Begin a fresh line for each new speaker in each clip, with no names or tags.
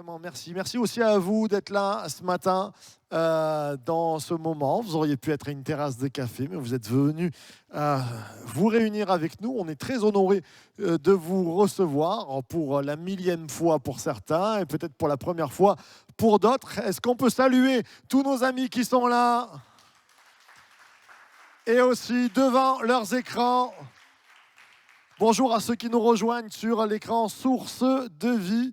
vraiment, merci. Merci aussi à vous d'être là ce matin dans ce moment. Vous auriez pu être à une terrasse de café, mais vous êtes venus vous réunir avec nous. On est très honorés de vous recevoir pour la millième fois pour certains et peut-être pour la première fois pour d'autres. Est-ce qu'on peut saluer tous nos amis qui sont là et aussi devant leurs écrans? Bonjour à ceux qui nous rejoignent sur l'écran Source de Vie,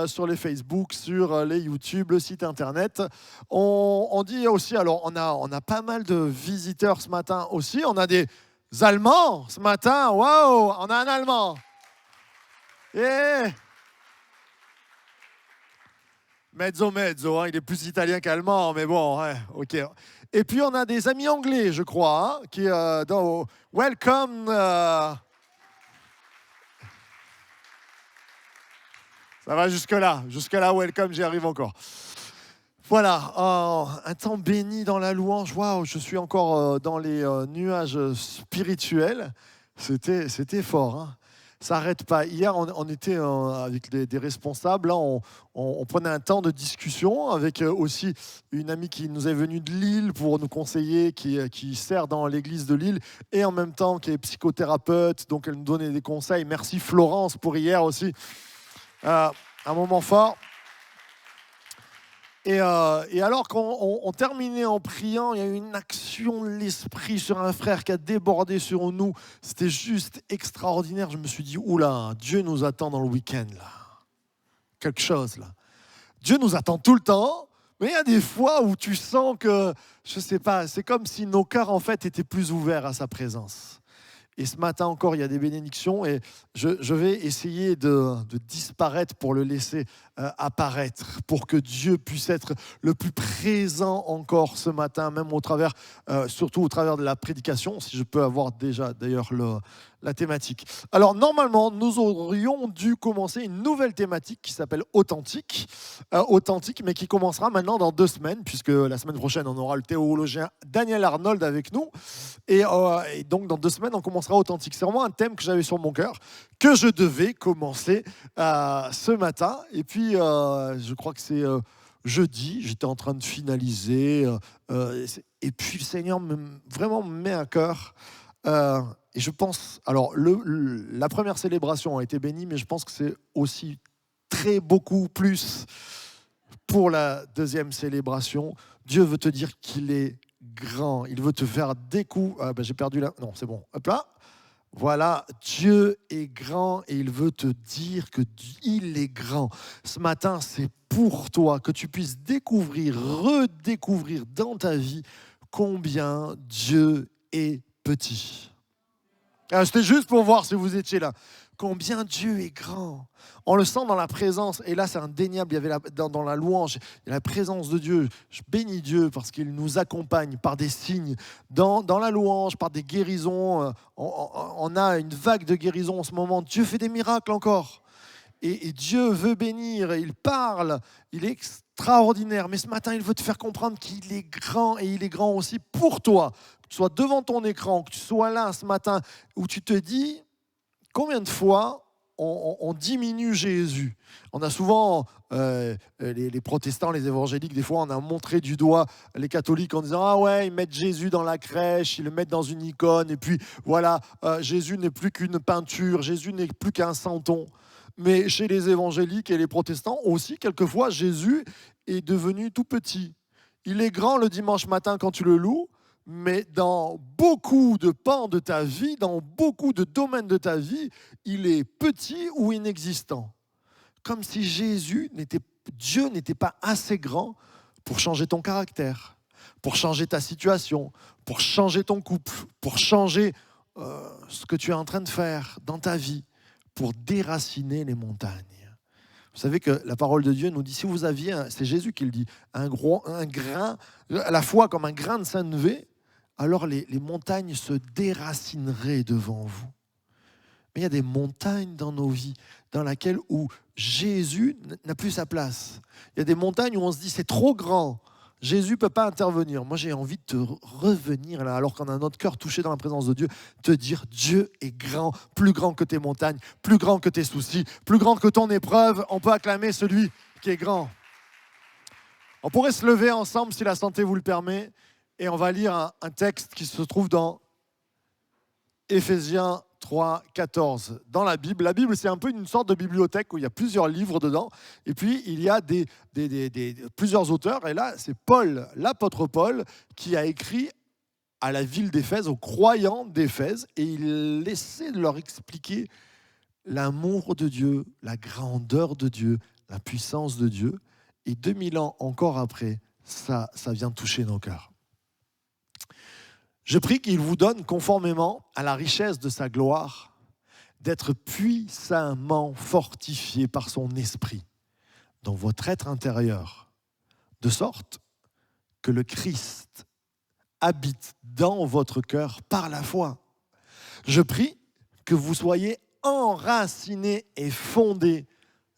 sur les Facebook, sur les YouTube, le site internet. On dit aussi, alors on a pas mal de visiteurs ce matin aussi. On a des Allemands ce matin. Waouh, on a un Allemand. Yeah. Mezzo, hein, il est plus italien qu'allemand, mais bon, ouais, ok. Et puis on a des amis anglais, je crois, hein, qui dans Welcome. Ça va jusque-là, welcome, j'y arrive encore. Voilà, un temps béni dans la louange. Waouh, je suis encore dans les nuages spirituels. C'était fort, hein. Ça n'arrête pas. Hier, on était avec des responsables. Là, on prenait un temps de discussion avec aussi une amie qui nous est venue de Lille pour nous conseiller, qui sert dans l'église de Lille et en même temps qui est psychothérapeute. Donc, elle nous donnait des conseils. Merci Florence pour hier aussi. Un moment fort. Et alors qu'on terminait en priant, il y a eu une action de l'esprit sur un frère qui a débordé sur nous. C'était juste extraordinaire. Je me suis dit, oula, Dieu nous attend dans le week-end, là. Quelque chose, là. Dieu nous attend tout le temps, mais il y a des fois où tu sens que, je ne sais pas, c'est comme si nos cœurs, en fait, étaient plus ouverts à sa présence. Et ce matin encore, il y a des bénédictions et je vais essayer de disparaître pour le laisser apparaître, pour que Dieu puisse être le plus présent encore ce matin, même au travers, surtout au travers de la prédication, si je peux avoir déjà d'ailleurs la thématique. Alors normalement, nous aurions dû commencer une nouvelle thématique qui s'appelle Authentique, mais qui commencera maintenant dans 2 semaines, puisque la semaine prochaine, on aura le théologien Daniel Arnold avec nous. Et donc dans 2 semaines, on commencera Authentique. C'est vraiment un thème que j'avais sur mon cœur, que je devais commencer ce matin. Et puis, je crois que c'est jeudi, j'étais en train de finaliser. Et puis, le Seigneur vraiment me met à cœur. Et je pense, alors la première célébration a été bénie, mais je pense que c'est aussi beaucoup plus pour la deuxième célébration. Dieu veut te dire qu'il est grand. Il veut te faire découvrir. J'ai perdu là. Non, c'est bon. Hop là. Voilà, Dieu est grand et il veut te dire qu'il est grand. Ce matin, c'est pour toi que tu puisses redécouvrir dans ta vie combien Dieu est petit. C'était juste pour voir si vous étiez là. Combien Dieu est grand. On le sent dans la présence. Et là, c'est indéniable. Il y avait dans la louange, il y a la présence de Dieu. Je bénis Dieu parce qu'il nous accompagne par des signes. Dans la louange, par des guérisons. On a une vague de guérisons en ce moment. Dieu fait des miracles encore. Et Dieu veut bénir. Il parle. Il est extraordinaire. Mais ce matin, il veut te faire comprendre qu'il est grand. Et il est grand aussi pour toi. Que tu sois devant ton écran, que tu sois là ce matin, où tu te dis... Combien de fois on diminue Jésus? On a souvent, les protestants, les évangéliques, des fois on a montré du doigt les catholiques en disant « Ah ouais, ils mettent Jésus dans la crèche, ils le mettent dans une icône, et puis voilà, Jésus n'est plus qu'une peinture, Jésus n'est plus qu'un santon. » Mais chez les évangéliques et les protestants aussi, quelquefois, Jésus est devenu tout petit. Il est grand le dimanche matin quand tu le loues, mais dans beaucoup de pans de ta vie, dans beaucoup de domaines de ta vie, il est petit ou inexistant. Comme si Dieu n'était pas assez grand pour changer ton caractère, pour changer ta situation, pour changer ton couple, pour changer ce que tu es en train de faire dans ta vie, pour déraciner les montagnes. Vous savez que la parole de Dieu nous dit, si vous aviez, c'est Jésus qui le dit, un grain, à la fois comme un grain de sénévé, alors les montagnes se déracineraient devant vous. Mais il y a des montagnes dans nos vies dans lesquelles où Jésus n'a plus sa place. Il y a des montagnes où on se dit c'est trop grand, Jésus ne peut pas intervenir. Moi j'ai envie de te revenir là, alors qu'on a notre cœur touché dans la présence de Dieu, te dire Dieu est grand, plus grand que tes montagnes, plus grand que tes soucis, plus grand que ton épreuve. On peut acclamer celui qui est grand. On pourrait se lever ensemble si la santé vous le permet et on va lire un texte qui se trouve dans Éphésiens 3, 14. Dans la Bible, c'est un peu une sorte de bibliothèque où il y a plusieurs livres dedans et puis il y a plusieurs auteurs et là c'est Paul, l'apôtre Paul, qui a écrit à la ville d'Éphèse, aux croyants d'Éphèse, et il essaie de leur expliquer l'amour de Dieu, la grandeur de Dieu, la puissance de Dieu. Et 2000 ans encore après, ça vient toucher nos cœurs. Je prie qu'il vous donne, conformément à la richesse de sa gloire, d'être puissamment fortifié par son esprit dans votre être intérieur, de sorte que le Christ habite dans votre cœur par la foi. Je prie que vous soyez enracinés et fondés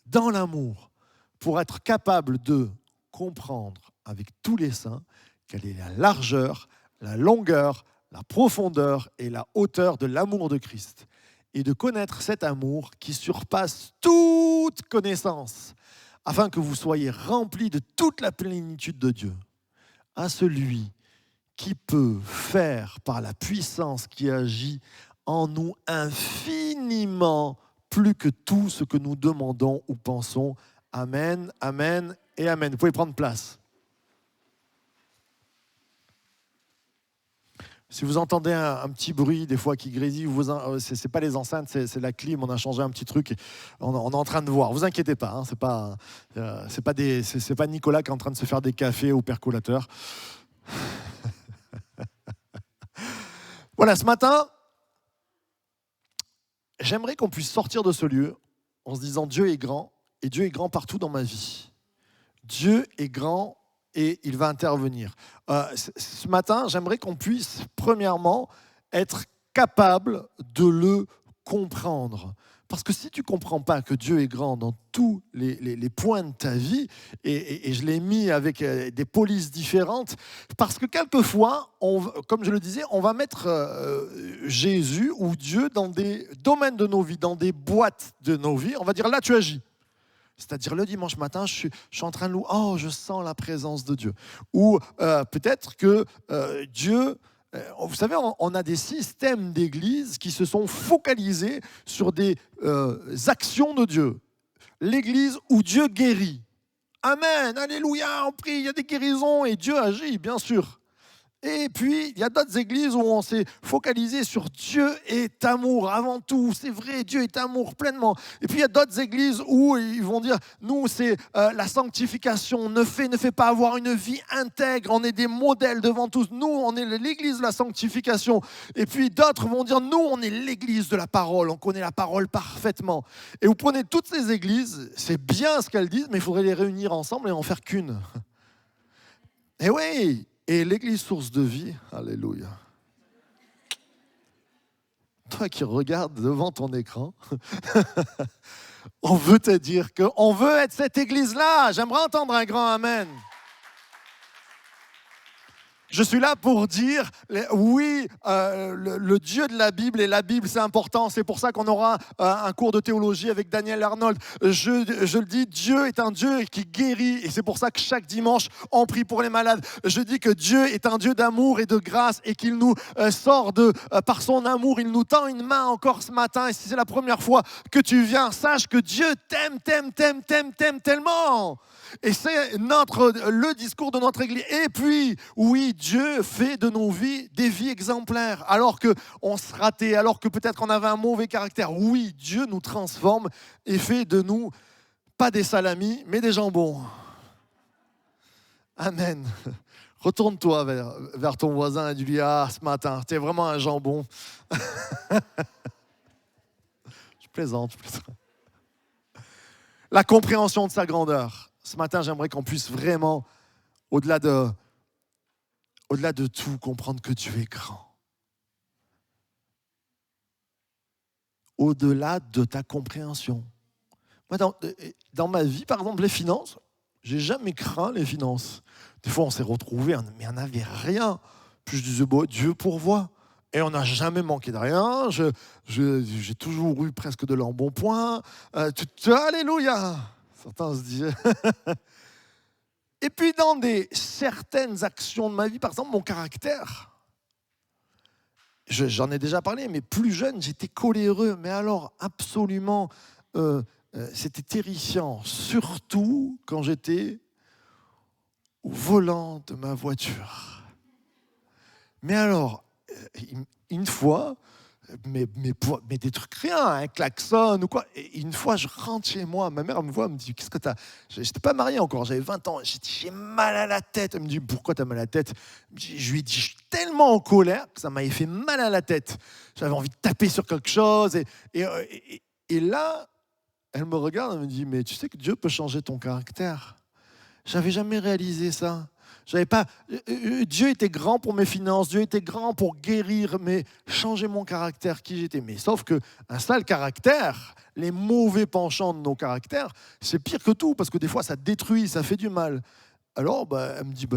dans l'amour pour être capable de comprendre avec tous les saints quelle est la largeur, la longueur, la profondeur et la hauteur de l'amour de Christ et de connaître cet amour qui surpasse toute connaissance afin que vous soyez remplis de toute la plénitude de Dieu. À celui qui peut faire par la puissance qui agit en nous infiniment plus que tout ce que nous demandons ou pensons. Amen, amen et amen. Vous pouvez prendre place. Si vous entendez un petit bruit, des fois qui grésille, ce n'est pas les enceintes, c'est la clim, on a changé un petit truc, on est en train de voir. Vous inquiétez pas, hein, c'est pas Nicolas qui est en train de se faire des cafés au percolateur. Voilà, ce matin, j'aimerais qu'on puisse sortir de ce lieu en se disant Dieu est grand, et Dieu est grand partout dans ma vie. Dieu est grand et il va intervenir. Ce matin, j'aimerais qu'on puisse, premièrement, être capable de le comprendre. Parce que si tu ne comprends pas que Dieu est grand dans tous les points de ta vie, et je l'ai mis avec des polices différentes, parce que quelquefois, comme je le disais, on va mettre Jésus ou Dieu dans des domaines de nos vies, dans des boîtes de nos vies. On va dire, là, tu agis. C'est-à-dire le dimanche matin, je suis en train de louer, oh, je sens la présence de Dieu. Ou peut-être que Dieu... Vous savez, on a des systèmes d'église qui se sont focalisés sur des actions de Dieu. L'église où Dieu guérit. Amen, alléluia, on prie, il y a des guérisons et Dieu agit, bien sûr. Et puis, il y a d'autres églises où on s'est focalisé sur Dieu est amour avant tout. C'est vrai, Dieu est amour pleinement. Et puis, il y a d'autres églises où ils vont dire, nous, c'est la sanctification. Ne fait pas avoir une vie intègre. On est des modèles devant tous. Nous, on est l'église de la sanctification. Et puis, d'autres vont dire, nous, on est l'église de la parole. On connaît la parole parfaitement. Et vous prenez toutes ces églises, c'est bien ce qu'elles disent, mais il faudrait les réunir ensemble et en faire qu'une. Et oui. Et l'église source de vie, alléluia. Toi qui regardes devant ton écran, on veut te dire qu'on veut être cette église-là. J'aimerais entendre un grand amen. Je suis là pour dire, oui, le Dieu de la Bible et la Bible, c'est important. C'est pour ça qu'on aura un cours de théologie avec Daniel Arnold. Je le dis, Dieu est un Dieu qui guérit. Et c'est pour ça que chaque dimanche, on prie pour les malades. Je dis que Dieu est un Dieu d'amour et de grâce et qu'il nous sort par son amour. Il nous tend une main encore ce matin. Et si c'est la première fois que tu viens, sache que Dieu t'aime tellement. Et c'est le discours de notre Église. Et puis, oui, Dieu fait de nos vies des vies exemplaires. Alors qu'on se ratait, alors que peut-être qu'on avait un mauvais caractère. Oui, Dieu nous transforme et fait de nous, pas des salamis, mais des jambons. Amen. Retourne-toi vers ton voisin et dis-lui, ce matin, tu es vraiment un jambon. Je plaisante. La compréhension de sa grandeur. Ce matin, j'aimerais qu'on puisse vraiment, au-delà de tout, comprendre que Dieu est grand. Au-delà de ta compréhension. Moi, dans ma vie, par exemple, les finances, j'ai jamais craint les finances. Des fois, on s'est retrouvés, mais on n'avait rien. Puis je disais, Dieu pourvoit. Et on n'a jamais manqué de rien. J'ai toujours eu presque de l'embonpoint. Alléluia. Certains se disaient. Et puis dans certaines actions de ma vie, par exemple mon caractère, j'en ai déjà parlé, mais plus jeune, j'étais coléreux, mais alors absolument, c'était terrifiant, surtout quand j'étais au volant de ma voiture. Mais alors, une fois, mais des trucs rien, un klaxon ou quoi. Et une fois, je rentre chez moi, ma mère me voit, elle me dit, qu'est-ce que t'as? J'étais pas marié encore, j'avais 20 ans. J'ai dit, j'ai mal à la tête. Elle me dit, pourquoi t'as mal à la tête? Je lui ai dit, je suis tellement en colère que ça m'avait fait mal à la tête. J'avais envie de taper sur quelque chose. Et là, elle me regarde, elle me dit, mais tu sais que Dieu peut changer ton caractère. J'avais jamais réalisé ça. J'avais pas. Dieu était grand pour mes finances, Dieu était grand pour guérir, mais changer mon caractère, qui j'étais. Mais sauf que un sale caractère, les mauvais penchants de nos caractères, c'est pire que tout, parce que des fois ça détruit, ça fait du mal. Alors, elle me dit,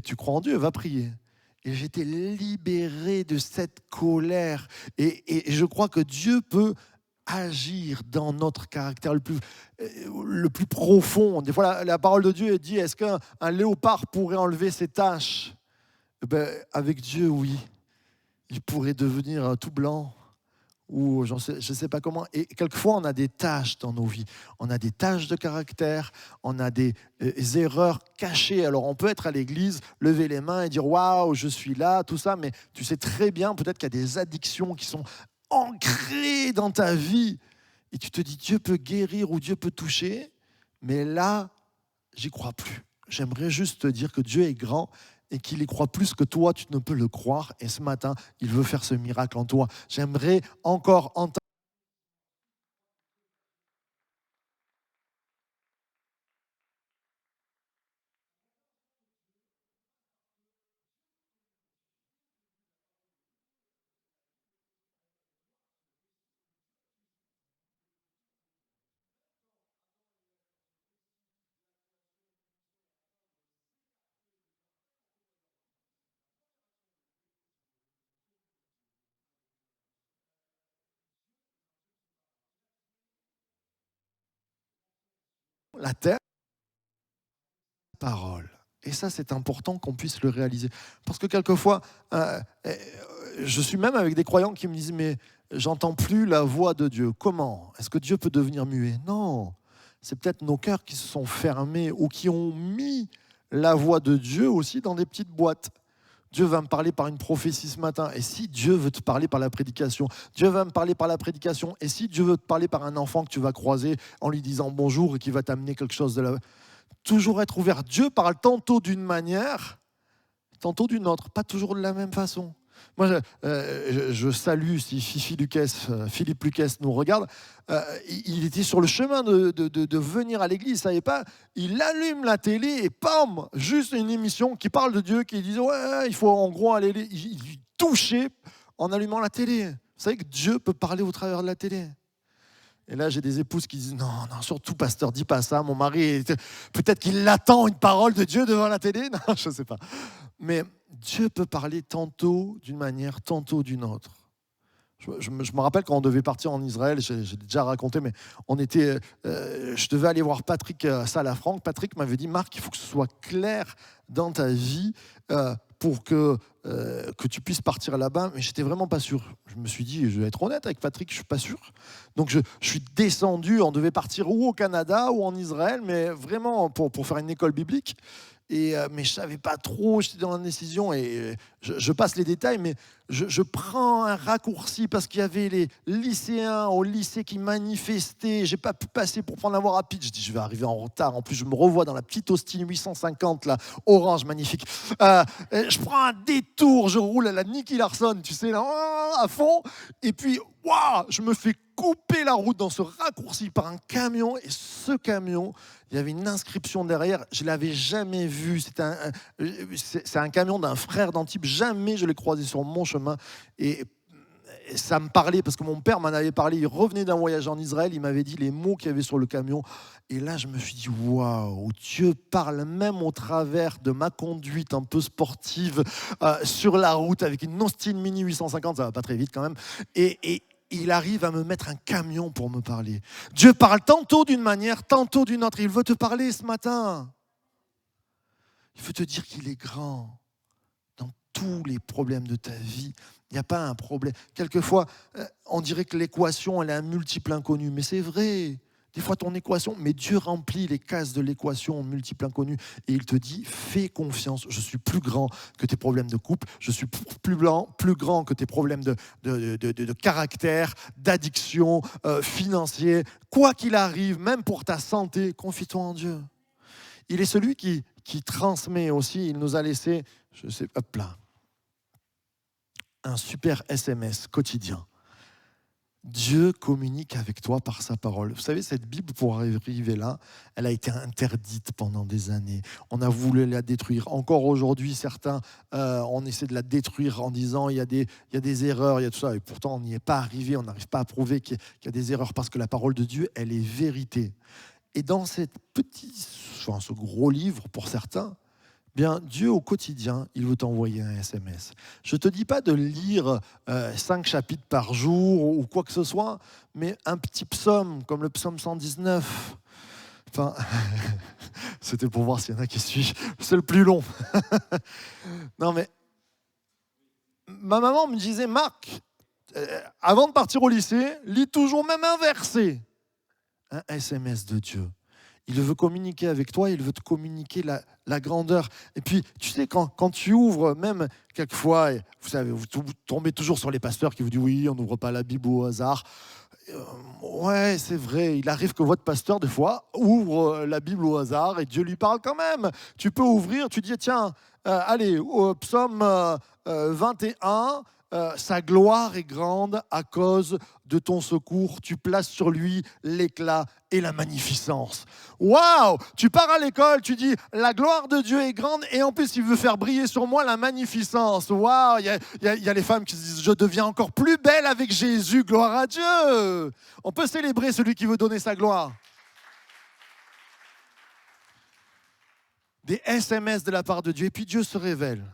tu crois en Dieu, va prier. Et j'étais libéré de cette colère. Et je crois que Dieu peut agir dans notre caractère le plus profond. Des fois, la parole de Dieu dit, est-ce qu'un léopard pourrait enlever ses taches? Avec Dieu, oui. Il pourrait devenir tout blanc, ou je ne sais pas comment. Et quelquefois, on a des taches dans nos vies. On a des taches de caractère, on a des erreurs cachées. Alors, on peut être à l'église, lever les mains et dire, waouh, je suis là, tout ça, mais tu sais très bien, peut-être qu'il y a des addictions qui sont ancré dans ta vie et tu te dis Dieu peut guérir ou Dieu peut toucher, mais là, j'y crois plus. J'aimerais juste te dire que Dieu est grand et qu'il y croit plus que toi, tu ne peux le croire. Et ce matin, il veut faire ce miracle en toi. J'aimerais encore entendre la terre, parole. Et ça, c'est important qu'on puisse le réaliser. Parce que quelquefois, je suis même avec des croyants qui me disent, mais j'entends plus la voix de Dieu. Comment? Est-ce que Dieu peut devenir muet? Non. C'est peut-être nos cœurs qui se sont fermés ou qui ont mis la voix de Dieu aussi dans des petites boîtes. Dieu va me parler par une prophétie ce matin. Et si Dieu veut te parler par la prédication, Dieu va me parler par la prédication. Et si Dieu veut te parler par un enfant que tu vas croiser en lui disant bonjour et qui va t'amener quelque chose de là. Toujours être ouvert. Dieu parle tantôt d'une manière, tantôt d'une autre, pas toujours de la même façon. Moi, je salue si Philippe Lucas nous regarde. Il était sur le chemin de venir à l'église, il savait pas. Il allume la télé et pam, juste une émission qui parle de Dieu, qui disait ouais, il faut en gros aller. Il touchait en allumant la télé. Vous savez que Dieu peut parler au travers de la télé. Et là, j'ai des épouses qui disent non, non, surtout, pasteur, dis pas ça. Mon mari, peut-être qu'il attend une parole de Dieu devant la télé. Non, je ne sais pas. Mais Dieu peut parler tantôt d'une manière, tantôt d'une autre. Je me rappelle quand on devait partir en Israël, j'ai déjà raconté, mais je devais aller voir Patrick Salafranc. Patrick m'avait dit, Marc, il faut que ce soit clair dans ta vie pour que tu puisses partir là-bas. Mais j'étais vraiment pas sûr. Je me suis dit, je vais être honnête avec Patrick, je suis pas sûr. Donc je suis descendu, on devait partir ou au Canada ou en Israël, mais vraiment pour faire une école biblique. Mais je ne savais pas trop, j'étais dans l'indécision et je passe les détails, mais je prends un raccourci parce qu'il y avait les lycéens au lycée qui manifestaient. Je n'ai pas pu passer pour prendre la voie rapide. Je dis, je vais arriver en retard. En plus, je me revois dans la petite Austin 850, là, orange, magnifique. Je prends un détour, je roule à la Nicky Larson, tu sais, là, à fond. Et puis, waouh, je me fais couper la route dans ce raccourci par un camion. Et ce camion, il y avait une inscription derrière. Je ne l'avais jamais vu. C'est un camion d'un frère d'Antibes. Jamais je l'ai croisé sur mon chemin. Et ça me parlait parce que mon père m'en avait parlé. Il revenait d'un voyage en Israël. Il m'avait dit les mots qu'il y avait sur le camion. Et là, je me suis dit, waouh, Dieu parle même au travers de ma conduite un peu sportive sur la route avec une Austin Mini 850. Ça va pas très vite quand même. Et il arrive à me mettre un camion pour me parler. Dieu parle tantôt d'une manière, tantôt d'une autre. Il veut te parler ce matin. Il veut te dire qu'il est grand dans tous les problèmes de ta vie. Il n'y a pas un problème. Quelquefois, on dirait que l'équation, elle a un multiple inconnu. Mais c'est vrai. Des fois, ton équation, mais Dieu remplit les cases de l'équation en multiple inconnu. Et il te dit, fais confiance. Je suis plus grand que tes problèmes de couple. Je suis plus grand que tes problèmes de caractère, d'addiction, financier. Quoi qu'il arrive, même pour ta santé, confie-toi en Dieu. Il est celui qui transmet aussi. Il nous a laissé, hop là, un super SMS quotidien. Dieu communique avec toi par sa parole. Vous savez, cette Bible, pour arriver là, elle a été interdite pendant des années. On a voulu la détruire. Encore aujourd'hui, certains, on essaie de la détruire en disant il y a des erreurs, il y a tout ça. Et pourtant, on n'y est pas arrivé. On n'arrive pas à prouver qu'il y a des erreurs parce que la parole de Dieu, elle est vérité. Et dans ce gros livre, pour certains, bien, Dieu, au quotidien, il veut t'envoyer un SMS. Je ne te dis pas de lire 5 chapitres par jour ou quoi que ce soit, mais un petit psaume, comme le psaume 119. Enfin, c'était pour voir s'il y en a qui suivent. C'est le plus long. Non, mais ma maman me disait, Marc, avant de partir au lycée, lis toujours même un verset. Un SMS de Dieu. Il veut communiquer avec toi, il veut te communiquer la grandeur. Et puis, tu sais, quand tu ouvres, même quelquefois, vous savez, vous tombez toujours sur les pasteurs qui vous disent oui, on n'ouvre pas la Bible au hasard. Ouais, c'est vrai, il arrive que votre pasteur, des fois, ouvre la Bible au hasard et Dieu lui parle quand même. Tu peux ouvrir, tu dis, tiens, allez, au psaume 21, sa gloire est grande à cause de ton secours. Tu places sur lui l'éclat et la magnificence. Waouh! Tu pars à l'école, tu dis la gloire de Dieu est grande et en plus il veut faire briller sur moi la magnificence. Waouh! Il y a les femmes qui se disent je deviens encore plus belle avec Jésus. Gloire à Dieu! On peut célébrer celui qui veut donner sa gloire. Des SMS de la part de Dieu et puis Dieu se révèle.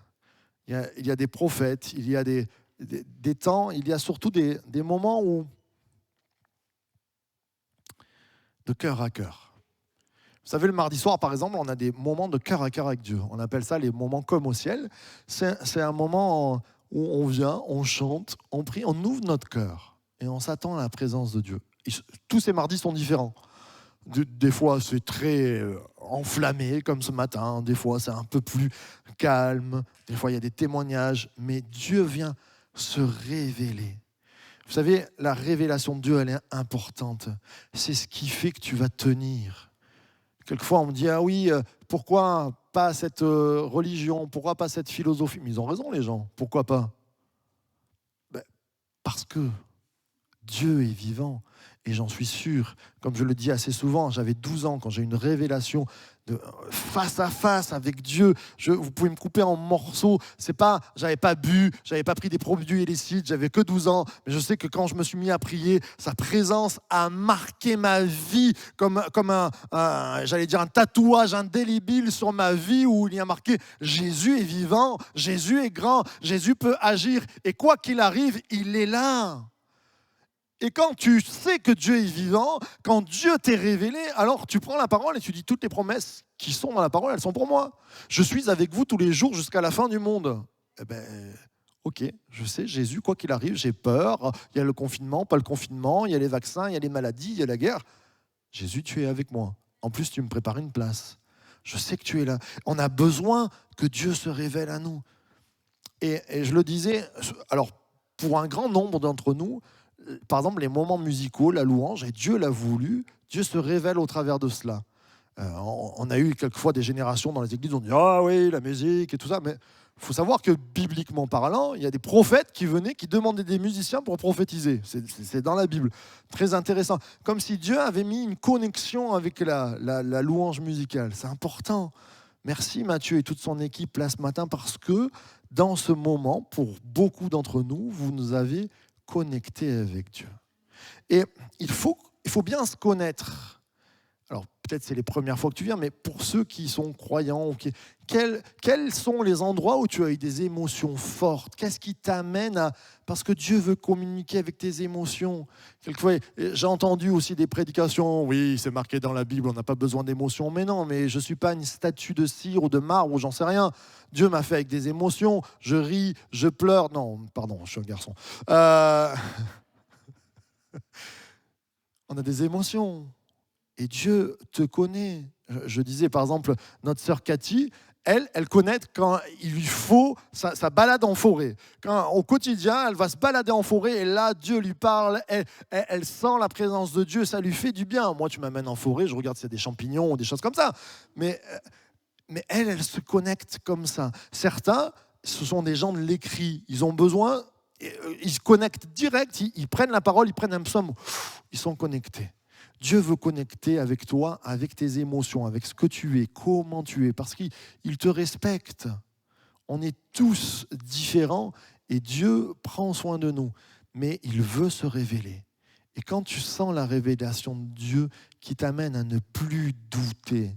Il y a des prophètes, il y a des temps, il y a surtout des moments où, de cœur à cœur. Vous savez, le mardi soir, par exemple, on a des moments de cœur à cœur avec Dieu. On appelle ça les moments comme au ciel. C'est un moment où on vient, on chante, on prie, on ouvre notre cœur et on s'attend à la présence de Dieu. Et tous ces mardis sont différents. Des fois, c'est très enflammé, comme ce matin. Des fois, c'est un peu plus calme. Des fois, il y a des témoignages. Mais Dieu vient se révéler. Vous savez, la révélation de Dieu, elle est importante. C'est ce qui fait que tu vas tenir. Quelquefois, on me dit, ah oui, pourquoi pas cette religion? Pourquoi pas cette philosophie? Mais ils ont raison, les gens. Pourquoi pas? Parce que Dieu est vivant. Et j'en suis sûr, comme je le dis assez souvent, j'avais 12 ans quand j'ai eu une révélation de face à face avec Dieu. Vous pouvez me couper en morceaux. C'est pas, j'avais pas bu, j'avais pas pris des produits illicites, j'avais que 12 ans. Mais je sais que quand je me suis mis à prier, sa présence a marqué ma vie comme j'allais dire un tatouage indélébile sur ma vie où il y a marqué Jésus est vivant, Jésus est grand, Jésus peut agir. Et quoi qu'il arrive, il est là. Et quand tu sais que Dieu est vivant, quand Dieu t'est révélé, alors tu prends la parole et tu dis toutes les promesses qui sont dans la parole, elles sont pour moi. Je suis avec vous tous les jours jusqu'à la fin du monde. Eh bien, ok, je sais, Jésus, quoi qu'il arrive, j'ai peur. Il y a le confinement, pas le confinement, il y a les vaccins, il y a les maladies, il y a la guerre. Jésus, tu es avec moi. En plus, tu me prépares une place. Je sais que tu es là. On a besoin que Dieu se révèle à nous. Et je le disais, alors pour un grand nombre d'entre nous, par exemple, les moments musicaux, la louange, et Dieu l'a voulu, Dieu se révèle au travers de cela. On a eu quelquefois des générations dans les églises, on dit « Ah oui, la musique et tout ça », mais il faut savoir que bibliquement parlant, il y a des prophètes qui venaient, qui demandaient des musiciens pour prophétiser. C'est dans la Bible. Très intéressant. Comme si Dieu avait mis une connexion avec la louange musicale. C'est important. Merci Mathieu et toute son équipe là ce matin parce que dans ce moment, pour beaucoup d'entre nous, vous nous avez connectés avec Dieu. Et il faut bien se connaître. Alors, peut-être c'est les premières fois que tu viens, mais pour ceux qui sont croyants, quels sont les endroits où tu as eu des émotions fortes? Qu'est-ce qui t'amène à... Parce que Dieu veut communiquer avec tes émotions. Quelquefois, j'ai entendu aussi des prédications, oui, c'est marqué dans la Bible, on n'a pas besoin d'émotions. Mais non, mais je ne suis pas une statue de cire ou de marbre ou j'en sais rien. Dieu m'a fait avec des émotions. Je ris, je pleure. Non, pardon, je suis un garçon. On a des émotions. Et Dieu te connaît. Je disais par exemple, notre sœur Cathy, elle connaît quand il lui faut sa balade en forêt. Quand, au quotidien, elle va se balader en forêt et là, Dieu lui parle, elle sent la présence de Dieu, ça lui fait du bien. Moi, tu m'amènes en forêt, je regarde s'il y a des champignons ou des choses comme ça. Mais elle se connecte comme ça. Certains, ce sont des gens de l'écrit. Ils ont besoin, ils se connectent direct, ils prennent la parole, ils prennent un psaume, ils sont connectés. Dieu veut connecter avec toi, avec tes émotions, avec ce que tu es, comment tu es, parce qu'il te respecte. On est tous différents et Dieu prend soin de nous, mais il veut se révéler. Et quand tu sens la révélation de Dieu qui t'amène à ne plus douter,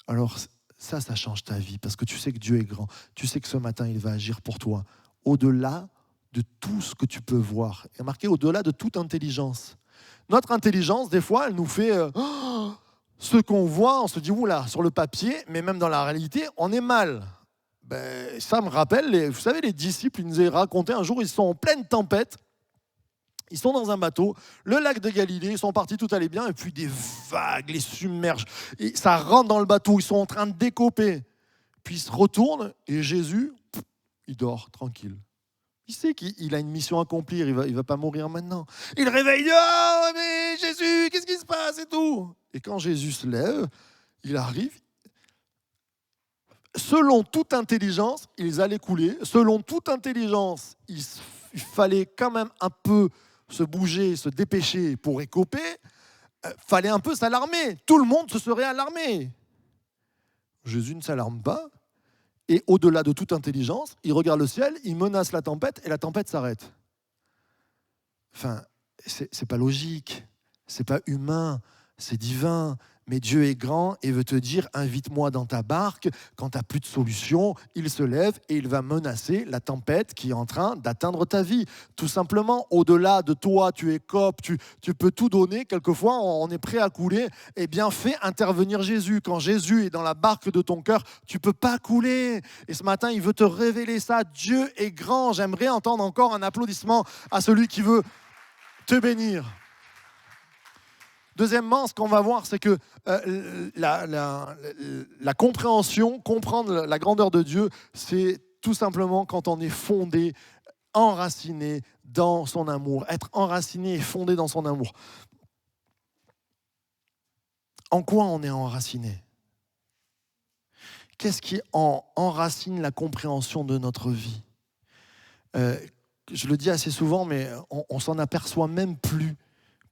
alors ça change ta vie, parce que tu sais que Dieu est grand. Tu sais que ce matin, il va agir pour toi, au-delà de tout ce que tu peux voir. Il y a marqué au-delà de toute intelligence. Notre intelligence, des fois, elle nous fait ce qu'on voit, on se dit, oula, sur le papier, mais même dans la réalité, on est mal. Ça me rappelle, vous savez, les disciples, ils nous avaient raconté un jour, ils sont en pleine tempête, ils sont dans un bateau, le lac de Galilée, ils sont partis, tout allait bien, et puis des vagues les submergent, et ça rentre dans le bateau, ils sont en train de décoper. Puis ils se retournent, et Jésus, il dort tranquille. Il sait qu'il a une mission à accomplir, il va pas mourir maintenant. Il réveille, oh mais Jésus, qu'est-ce qui se passe et tout. Et quand Jésus se lève, il arrive. Selon toute intelligence, ils allaient couler. Selon toute intelligence, il fallait quand même un peu se bouger, se dépêcher pour écoper. Fallait un peu s'alarmer. Tout le monde se serait alarmé. Jésus ne s'alarme pas. Et au-delà de toute intelligence, il regarde le ciel, il menace la tempête et la tempête s'arrête. Enfin, c'est pas logique, c'est pas humain, c'est divin. Mais Dieu est grand et veut te dire, invite-moi dans ta barque. Quand tu n'as plus de solution, il se lève et il va menacer la tempête qui est en train d'atteindre ta vie. Tout simplement, au-delà de toi, tu es cope, tu peux tout donner. Quelquefois, on est prêt à couler. Eh bien, fais intervenir Jésus. Quand Jésus est dans la barque de ton cœur, tu ne peux pas couler. Et ce matin, il veut te révéler ça. Dieu est grand. J'aimerais entendre encore un applaudissement à celui qui veut te bénir. Deuxièmement, ce qu'on va voir, c'est que la compréhension, comprendre la grandeur de Dieu, c'est tout simplement quand on est fondé, enraciné dans son amour. Être enraciné et fondé dans son amour. En quoi on est enraciné ? Qu'est-ce qui enracine la compréhension de notre vie ? Je le dis assez souvent, mais on s'en aperçoit même plus.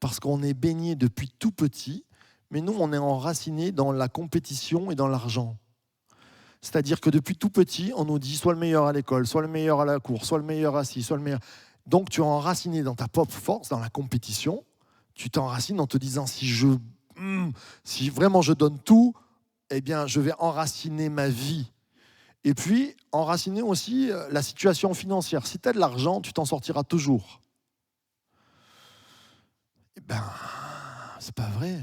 Parce qu'on est baigné depuis tout petit, mais nous, on est enraciné dans la compétition et dans l'argent. C'est-à-dire que depuis tout petit, on nous dit soit le meilleur à l'école, soit le meilleur à la cour, soit le meilleur assis, soit le meilleur... Donc tu es enraciné dans ta propre force, dans la compétition. Tu t'enracines en te disant si vraiment je donne tout, eh bien je vais enraciner ma vie. Et puis, enraciner aussi la situation financière. Si tu as de l'argent, tu t'en sortiras toujours. Eh bien, c'est pas vrai.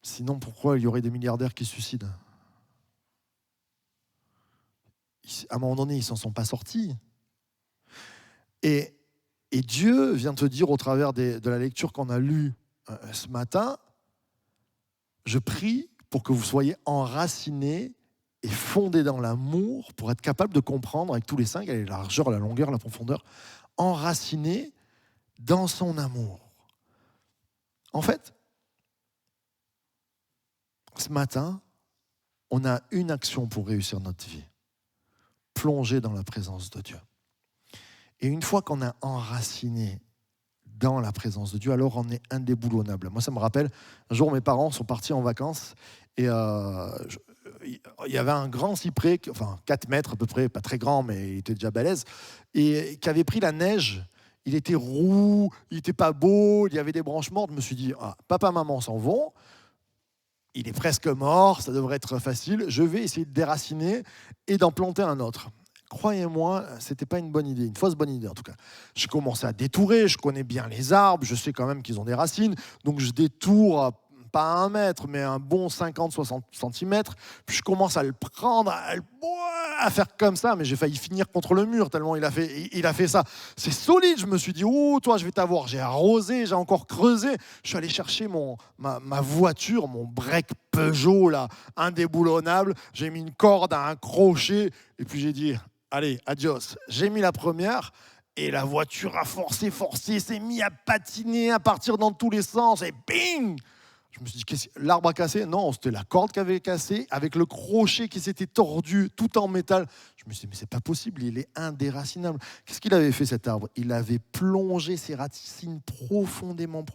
Sinon, pourquoi il y aurait des milliardaires qui se suicident ? À un moment donné, ils ne s'en sont pas sortis. Et Dieu vient te dire au travers de la lecture qu'on a lue ce matin, je prie pour que vous soyez enracinés et fondés dans l'amour pour être capable de comprendre avec tous les cinq, la largeur, la longueur, la profondeur, enracinés dans son amour. En fait, ce matin, on a une action pour réussir notre vie. Plonger dans la présence de Dieu. Et une fois qu'on a enraciné dans la présence de Dieu, alors on est indéboulonnable. Moi, ça me rappelle, un jour, mes parents sont partis en vacances et il y avait un grand cyprès, enfin 4 mètres à peu près, pas très grand, mais il était déjà balèze, et qui avait pris la neige. il était roux, il n'était pas beau, il y avait des branches mortes. Je me suis dit, ah, papa, maman s'en vont. Il est presque mort, ça devrait être facile. Je vais essayer de déraciner et d'en planter un autre. Croyez-moi, ce n'était pas une bonne idée, une fausse bonne idée en tout cas. Je commençais à détourer, je connais bien les arbres, je sais quand même qu'ils ont des racines, donc je détourne pas à 1 mètre, mais un bon 50-60 cm. Puis je commence à le prendre, à faire comme ça, mais j'ai failli finir contre le mur tellement il a fait ça. C'est solide, je me suis dit, oh, toi, je vais t'avoir. J'ai arrosé, j'ai encore creusé. Je suis allé chercher ma voiture, mon break Peugeot, là, indéboulonnable. J'ai mis une corde à un crochet, et puis j'ai dit, allez, adios. J'ai mis la première, et la voiture a forcé, s'est mis à patiner, à partir dans tous les sens, et bing! Je me suis dit, l'arbre a cassé? Non, c'était la corde qui avait cassé, avec le crochet qui s'était tordu, tout en métal. Je me suis dit, mais c'est pas possible, il est indéracinable. Qu'est-ce qu'il avait fait, cet arbre? Il avait plongé ses racines profondément.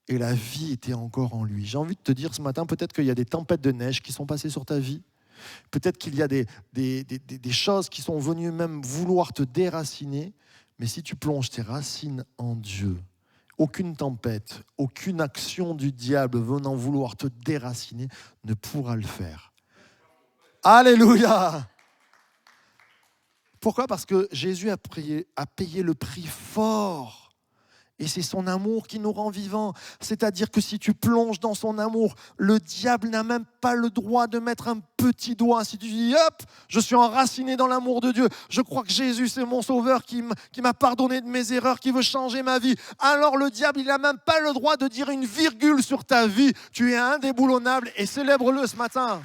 Et la vie était encore en lui. J'ai envie de te dire ce matin, peut-être qu'il y a des tempêtes de neige qui sont passées sur ta vie. Peut-être qu'il y a des choses qui sont venues même vouloir te déraciner. Mais si tu plonges tes racines en Dieu, aucune tempête, aucune action du diable venant vouloir te déraciner ne pourra le faire. Alléluia! Pourquoi? Parce que Jésus a payé le prix fort. Et c'est son amour qui nous rend vivants. C'est-à-dire que si tu plonges dans son amour, le diable n'a même pas le droit de mettre un petit doigt. Si tu dis, hop, je suis enraciné dans l'amour de Dieu, je crois que Jésus c'est mon sauveur qui m'a pardonné de mes erreurs, qui veut changer ma vie. Alors le diable, il n'a même pas le droit de dire une virgule sur ta vie. Tu es indéboulonnable et célèbre-le ce matin.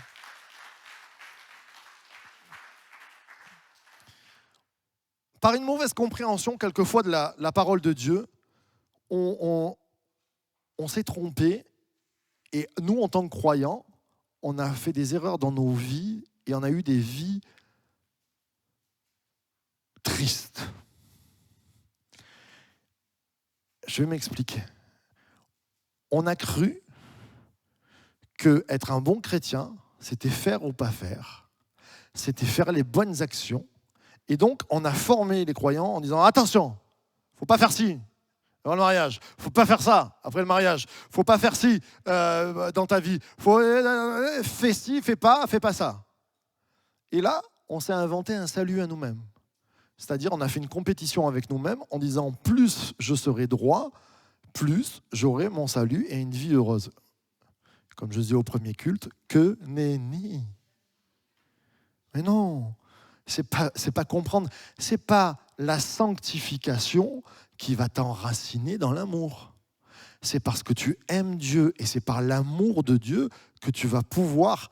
Par une mauvaise compréhension quelquefois de la parole de Dieu, on s'est trompé, et nous, en tant que croyants, on a fait des erreurs dans nos vies et on a eu des vies tristes. Je vais m'expliquer. On a cru qu'être un bon chrétien, c'était faire ou pas faire, c'était faire les bonnes actions, et donc on a formé les croyants en disant, attention, il ne faut pas faire ci avant le mariage, il ne faut pas faire ça après le mariage, il ne faut pas faire ci dans ta vie, fais ci, fais pas ça. Et là, on s'est inventé un salut à nous-mêmes. C'est-à-dire, on a fait une compétition avec nous-mêmes en disant, plus je serai droit, plus j'aurai mon salut et une vie heureuse. Comme je disais au premier culte, que nenni. Mais non, c'est pas comprendre, c'est pas la sanctification qui va t'enraciner dans l'amour. C'est parce que tu aimes Dieu et c'est par l'amour de Dieu que tu vas pouvoir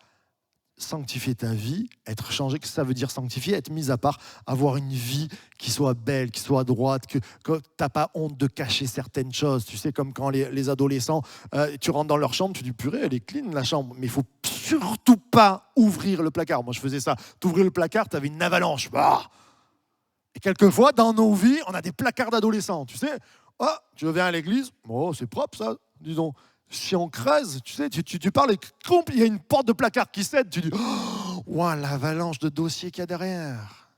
sanctifier ta vie, être changé. Que ça veut dire sanctifier, être mis à part, avoir une vie qui soit belle, qui soit droite, que tu n'as pas honte de cacher certaines choses. Tu sais, comme quand les adolescents, tu rentres dans leur chambre, tu dis purée, elle est clean la chambre, mais il faut surtout pas ouvrir le placard. Moi je faisais ça, t'ouvrais le placard, tu avais une avalanche. Et quelquefois dans nos vies, on a des placards d'adolescents, tu sais. Oh, tu viens à l'église, oh, c'est propre ça, disons. Si on creuse, tu sais, tu parles et il y a une porte de placard qui cède, tu dis, oh, wow, l'avalanche de dossiers qu'il y a derrière.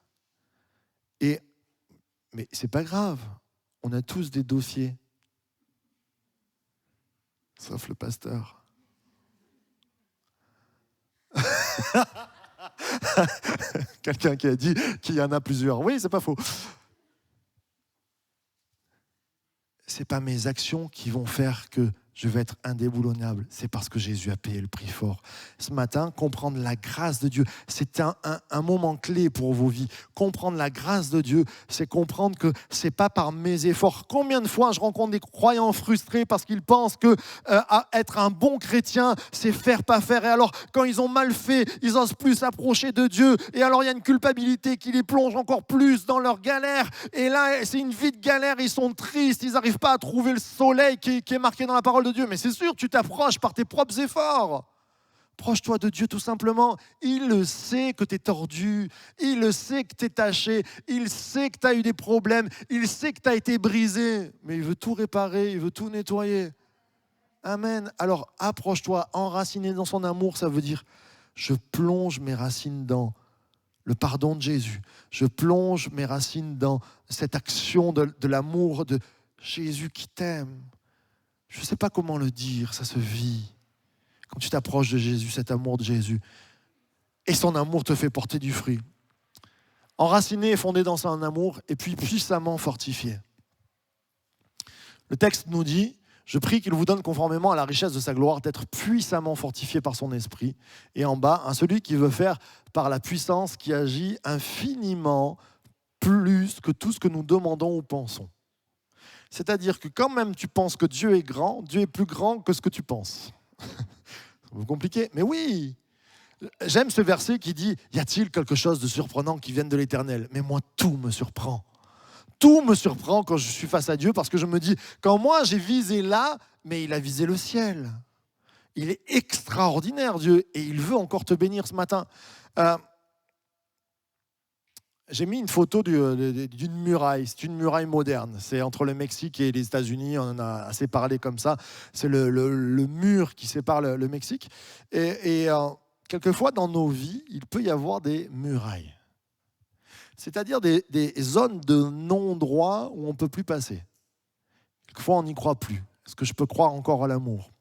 Mais c'est pas grave, on a tous des dossiers. Sauf le pasteur. Quelqu'un qui a dit qu'il y en a plusieurs. Oui, c'est pas faux. C'est pas mes actions qui vont faire que je vais être indéboulonnable. C'est parce que Jésus a payé le prix fort. Ce matin, comprendre la grâce de Dieu, c'est un moment clé pour vos vies. Comprendre la grâce de Dieu, c'est comprendre que c'est pas par mes efforts. Combien de fois je rencontre des croyants frustrés parce qu'ils pensent que être un bon chrétien, c'est faire, pas faire. Et alors, quand ils ont mal fait, ils n'osent plus s'approcher de Dieu. Et alors, il y a une culpabilité qui les plonge encore plus dans leur galère. Et là, c'est une vie de galère. Ils sont tristes. Ils n'arrivent pas à trouver le soleil qui est marqué dans la parole de Dieu. Mais c'est sûr, tu t'approches par tes propres efforts. Approche-toi de Dieu tout simplement. Il le sait que tu es tordu. Il le sait que tu es taché. Il sait que tu as eu des problèmes. Il sait que tu as été brisé. Mais il veut tout réparer. Il veut tout nettoyer. Amen. Alors approche-toi. Enraciné dans son amour, ça veut dire je plonge mes racines dans le pardon de Jésus. Je plonge mes racines dans cette action de l'amour de Jésus qui t'aime. Je ne sais pas comment le dire, ça se vit. Quand tu t'approches de Jésus, cet amour de Jésus, et son amour te fait porter du fruit. Enraciné et fondé dans son amour, et puis puissamment fortifié. Le texte nous dit, je prie qu'il vous donne conformément à la richesse de sa gloire d'être puissamment fortifié par son esprit. Et en bas, celui qui veut faire par la puissance qui agit infiniment plus que tout ce que nous demandons ou pensons. C'est-à-dire que quand même tu penses que Dieu est grand, Dieu est plus grand que ce que tu penses. C'est compliqué, mais oui. J'aime ce verset qui dit, y a-t-il quelque chose de surprenant qui vienne de l'Éternel ? Mais moi, tout me surprend. Tout me surprend quand je suis face à Dieu parce que je me dis, quand moi j'ai visé là, mais il a visé le ciel. Il est extraordinaire, Dieu, et il veut encore te bénir ce matin. J'ai mis une photo d'une muraille. C'est une muraille moderne. C'est entre le Mexique et les États-Unis. On en a assez parlé comme ça. C'est le mur qui sépare le Mexique. Et quelquefois, dans nos vies, il peut y avoir des murailles. C'est-à-dire des zones de non-droit où on ne peut plus passer. Quelquefois, on n'y croit plus. Est-ce que je peux croire encore à l'amour ?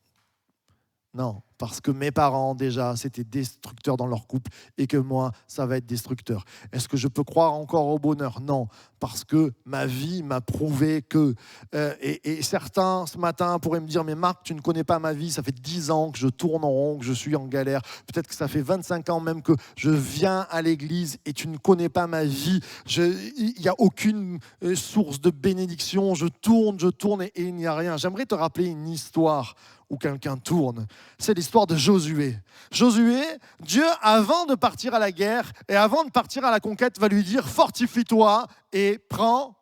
Non, parce que mes parents, déjà, c'était destructeur dans leur couple et que moi, ça va être destructeur. Est-ce que je peux croire encore au bonheur ? Non, parce que ma vie m'a prouvé que... et certains, ce matin, pourraient me dire, mais Marc, tu ne connais pas ma vie, ça fait 10 ans que je tourne en rond, que je suis en galère. Peut-être que ça fait 25 ans même que je viens à l'église et tu ne connais pas ma vie. Il n'y a aucune source de bénédiction. Je tourne et il n'y a rien. J'aimerais te rappeler une histoire où quelqu'un tourne. C'est l'histoire de Josué. Josué, Dieu, avant de partir à la guerre et avant de partir à la conquête, va lui dire « Fortifie-toi et prends... »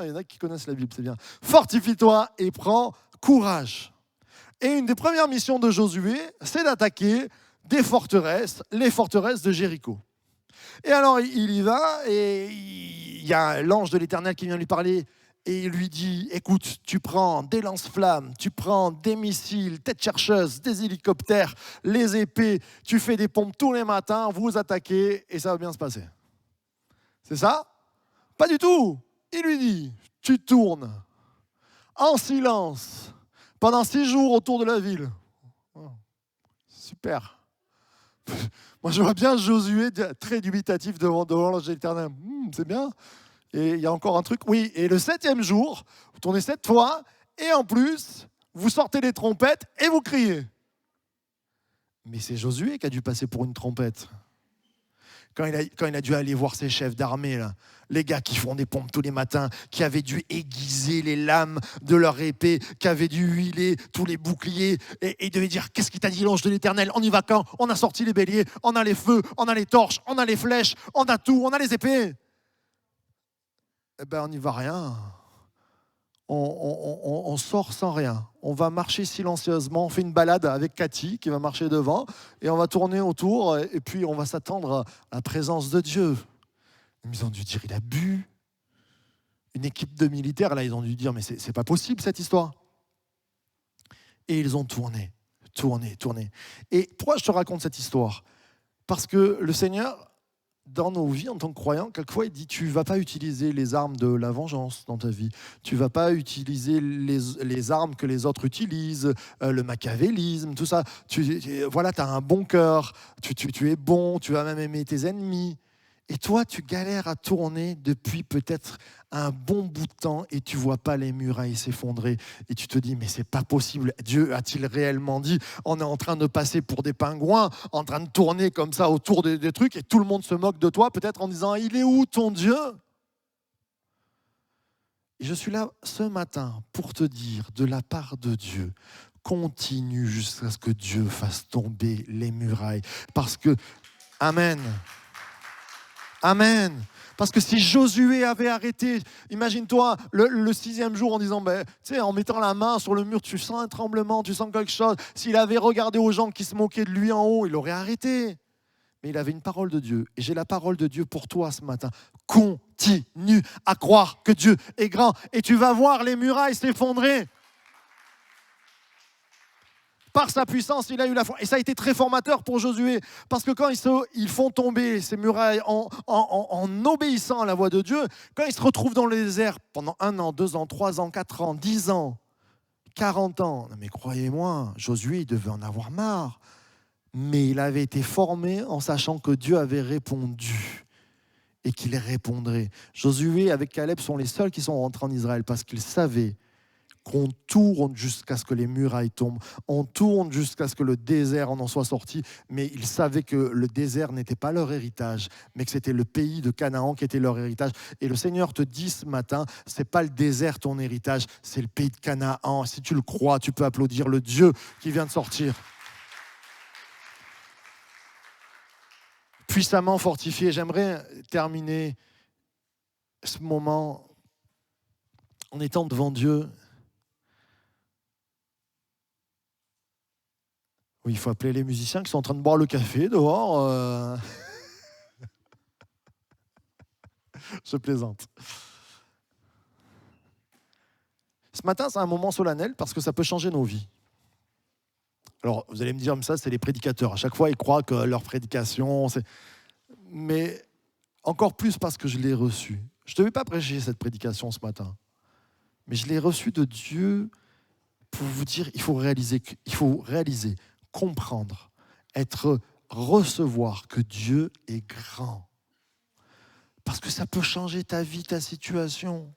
il y en a qui connaissent la Bible, c'est bien. « Fortifie-toi et prends courage. » Et une des premières missions de Josué, c'est d'attaquer des forteresses, les forteresses de Jéricho. Et alors, il y va et il y a l'ange de l'Éternel qui vient lui parler. Et il lui dit, écoute, tu prends des lance-flammes, tu prends des missiles, têtes chercheuses, des hélicoptères, les épées, tu fais des pompes tous les matins, vous attaquez et ça va bien se passer. C'est ça ? Pas du tout. Il lui dit, tu tournes en silence pendant 6 jours autour de la ville. Oh, super. Moi, je vois bien Josué très dubitatif devant l'ange de l'Éternel. C'est bien. Et il y a encore un truc, oui, et le 7e jour, vous tournez 7 fois, et en plus, vous sortez les trompettes et vous criez. Mais c'est Josué qui a dû passer pour une trompette. Quand il a dû aller voir ses chefs d'armée, là, les gars qui font des pompes tous les matins, qui avaient dû aiguiser les lames de leur épée, qui avaient dû huiler tous les boucliers, et il devait dire, qu'est-ce qui t'a dit l'ange de l'Éternel ? On y va quand ? On a sorti les béliers, on a les feux, on a les torches, on a les flèches, on a tout, on a les épées. Eh ben, on n'y va rien. On sort sans rien. On va marcher silencieusement. On fait une balade avec Cathy qui va marcher devant et on va tourner autour et puis on va s'attendre à la présence de Dieu. Ils ont dû dire, il a bu. Une équipe de militaires, là, ils ont dû dire, mais c'est pas possible cette histoire. Et ils ont tourné. Et pourquoi je te raconte cette histoire ? Parce que le Seigneur, dans nos vies, en tant que croyants, quelquefois, il dit, tu ne vas pas utiliser les armes de la vengeance dans ta vie. Tu ne vas pas utiliser les armes que les autres utilisent, le machiavélisme, tout ça. Voilà, tu as un bon cœur, tu es bon, tu vas même aimer tes ennemis. Et toi, tu galères à tourner depuis peut-être un bon bout de temps et tu ne vois pas les murailles s'effondrer. Et tu te dis, mais c'est pas possible. Dieu a-t-il réellement dit ? On est en train de passer pour des pingouins, en train de tourner comme ça autour des trucs et tout le monde se moque de toi, peut-être en disant, il est où ton Dieu ? Et je suis là ce matin pour te dire, de la part de Dieu, continue jusqu'à ce que Dieu fasse tomber les murailles. Parce que, Amen. Amen. Parce que si Josué avait arrêté, imagine-toi le 6e jour en disant, en mettant la main sur le mur, tu sens un tremblement, tu sens quelque chose. S'il avait regardé aux gens qui se moquaient de lui en haut, il aurait arrêté. Mais il avait une parole de Dieu. Et j'ai la parole de Dieu pour toi ce matin. Continue à croire que Dieu est grand. Et tu vas voir les murailles s'effondrer. Par sa puissance, il a eu la foi. Et ça a été très formateur pour Josué. Parce que quand ils font tomber ces murailles en obéissant à la voix de Dieu, quand ils se retrouvent dans le désert pendant 1 an, 2 ans, 3 ans, 4 ans, 10 ans, 40 ans, mais croyez-moi, Josué, il devait en avoir marre. Mais il avait été formé en sachant que Dieu avait répondu et qu'il répondrait. Josué avec Caleb sont les seuls qui sont rentrés en Israël parce qu'ils savaient qu'on tourne jusqu'à ce que les murailles tombent, on tourne jusqu'à ce que le désert en soit sorti, mais ils savaient que le désert n'était pas leur héritage, mais que c'était le pays de Canaan qui était leur héritage. Et le Seigneur te dit ce matin, c'est pas le désert ton héritage, c'est le pays de Canaan. Si tu le crois, tu peux applaudir le Dieu qui vient de sortir. Puissamment fortifié. J'aimerais terminer ce moment en étant devant Dieu. Oui, il faut appeler les musiciens qui sont en train de boire le café dehors. Je plaisante. Ce matin, c'est un moment solennel parce que ça peut changer nos vies. Alors, vous allez me dire, mais ça, c'est les prédicateurs. À chaque fois, ils croient que leur prédication, c'est... Mais encore plus parce que je l'ai reçue. Je ne devais pas prêcher cette prédication ce matin. Mais je l'ai reçue de Dieu pour vous dire, il faut réaliser, comprendre, recevoir que Dieu est grand. Parce que ça peut changer ta vie, ta situation.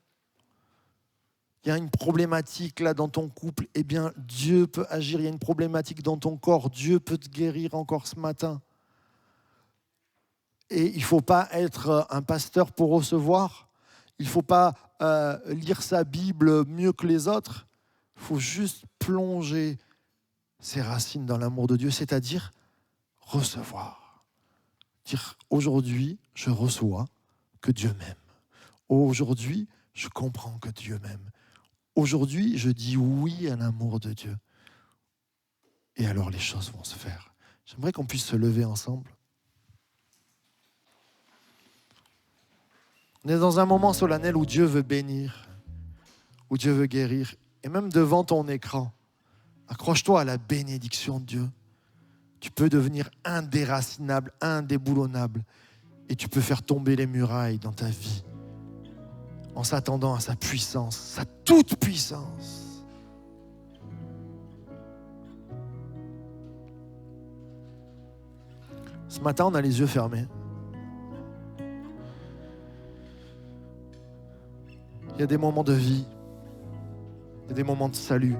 Il y a une problématique là dans ton couple, eh bien Dieu peut agir. Il y a une problématique dans ton corps, Dieu peut te guérir encore ce matin. Et il ne faut pas être un pasteur pour recevoir. Il ne faut pas lire sa Bible mieux que les autres. Il faut juste plonger ses racines dans l'amour de Dieu, c'est-à-dire recevoir. Dire aujourd'hui, je reçois que Dieu m'aime. Aujourd'hui, je comprends que Dieu m'aime. Aujourd'hui, je dis oui à l'amour de Dieu. Et alors les choses vont se faire. J'aimerais qu'on puisse se lever ensemble. On est dans un moment solennel où Dieu veut bénir, où Dieu veut guérir. Et même devant ton écran, accroche-toi à la bénédiction de Dieu. Tu peux devenir indéracinable, indéboulonnable. Et tu peux faire tomber les murailles dans ta vie en s'attendant à sa puissance, sa toute puissance. Ce matin, on a les yeux fermés. Il y a des moments de vie, il y a des moments de salut.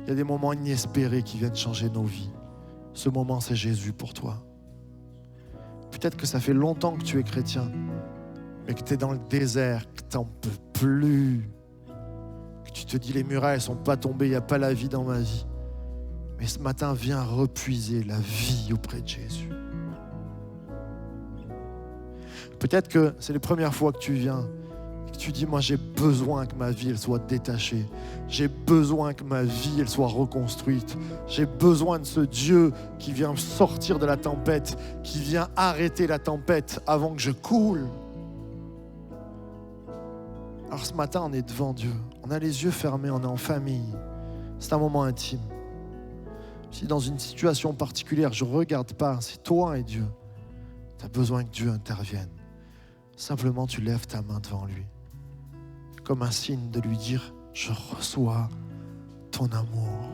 Il y a des moments inespérés qui viennent changer nos vies. Ce moment, c'est Jésus pour toi. Peut-être que ça fait longtemps que tu es chrétien, mais que tu es dans le désert, que tu n'en peux plus, que tu te dis les murailles ne sont pas tombées, il n'y a pas la vie dans ma vie. Mais ce matin, viens repuiser la vie auprès de Jésus. Peut-être que c'est les premières fois que tu viens et que tu dis, moi j'ai besoin que ma vie elle soit détachée. J'ai besoin que ma vie elle soit reconstruite. J'ai besoin de ce Dieu qui vient sortir de la tempête, qui vient arrêter la tempête avant que je coule. Alors ce matin, on est devant Dieu. On a les yeux fermés, on est en famille. C'est un moment intime. Si dans une situation particulière, je ne regarde pas, c'est toi et Dieu. Tu as besoin que Dieu intervienne. Simplement, tu lèves ta main devant lui, comme un signe de lui dire, je reçois ton amour.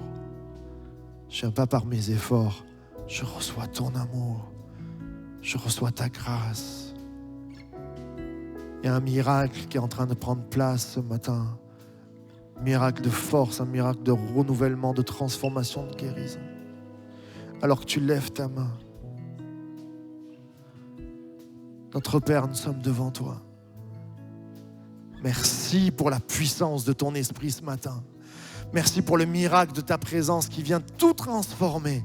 Je ne viens pas par mes efforts, je reçois ton amour. Je reçois ta grâce. Il y a un miracle qui est en train de prendre place ce matin. Un miracle de force, un miracle de renouvellement, de transformation, de guérison. Alors que tu lèves ta main, notre Père, nous sommes devant toi. Merci pour la puissance de ton esprit ce matin. Merci pour le miracle de ta présence qui vient tout transformer,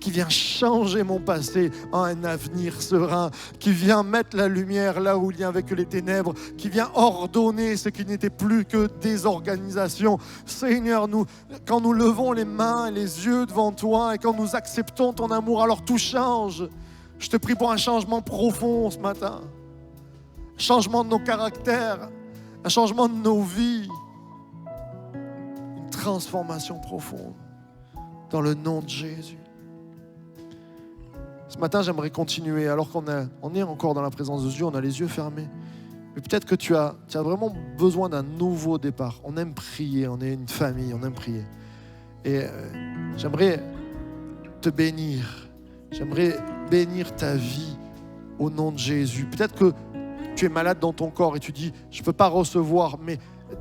qui vient changer mon passé en un avenir serein, qui vient mettre la lumière là où il y avait que les ténèbres, qui vient ordonner ce qui n'était plus que désorganisation. Seigneur, quand nous levons les mains et les yeux devant toi et quand nous acceptons ton amour, alors tout change. Je te prie pour un changement profond ce matin, un changement de nos caractères, un changement de nos vies. transformation profonde dans le nom de Jésus. Ce matin, j'aimerais continuer, alors qu'on est encore dans la présence de Dieu, on a les yeux fermés. Mais peut-être que tu as vraiment besoin d'un nouveau départ. On aime prier, on est une famille, on aime prier. Et j'aimerais te bénir. J'aimerais bénir ta vie au nom de Jésus. Peut-être que tu es malade dans ton corps et tu dis, je ne peux pas recevoir, mais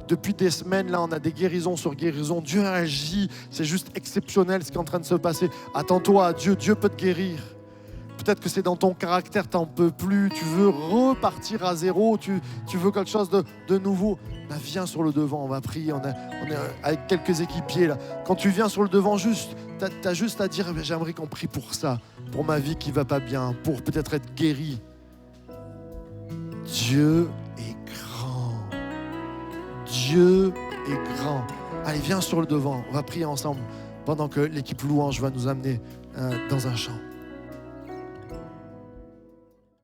depuis des semaines, là, on a des guérisons sur guérisons. Dieu agit, c'est juste exceptionnel ce qui est en train de se passer. Attends-toi à Dieu, Dieu peut te guérir. Peut-être que c'est dans ton caractère, tu n'en peux plus, tu veux repartir à zéro, tu veux quelque chose de nouveau. Là, viens sur le devant, on va prier, on est avec quelques équipiers là. Quand tu viens sur le devant, tu as juste à dire, j'aimerais qu'on prie pour ça, pour ma vie qui ne va pas bien, pour peut-être être guéri. Dieu est grand. Dieu est grand. Allez, viens sur le devant, on va prier ensemble pendant que l'équipe louange va nous amener dans un chant.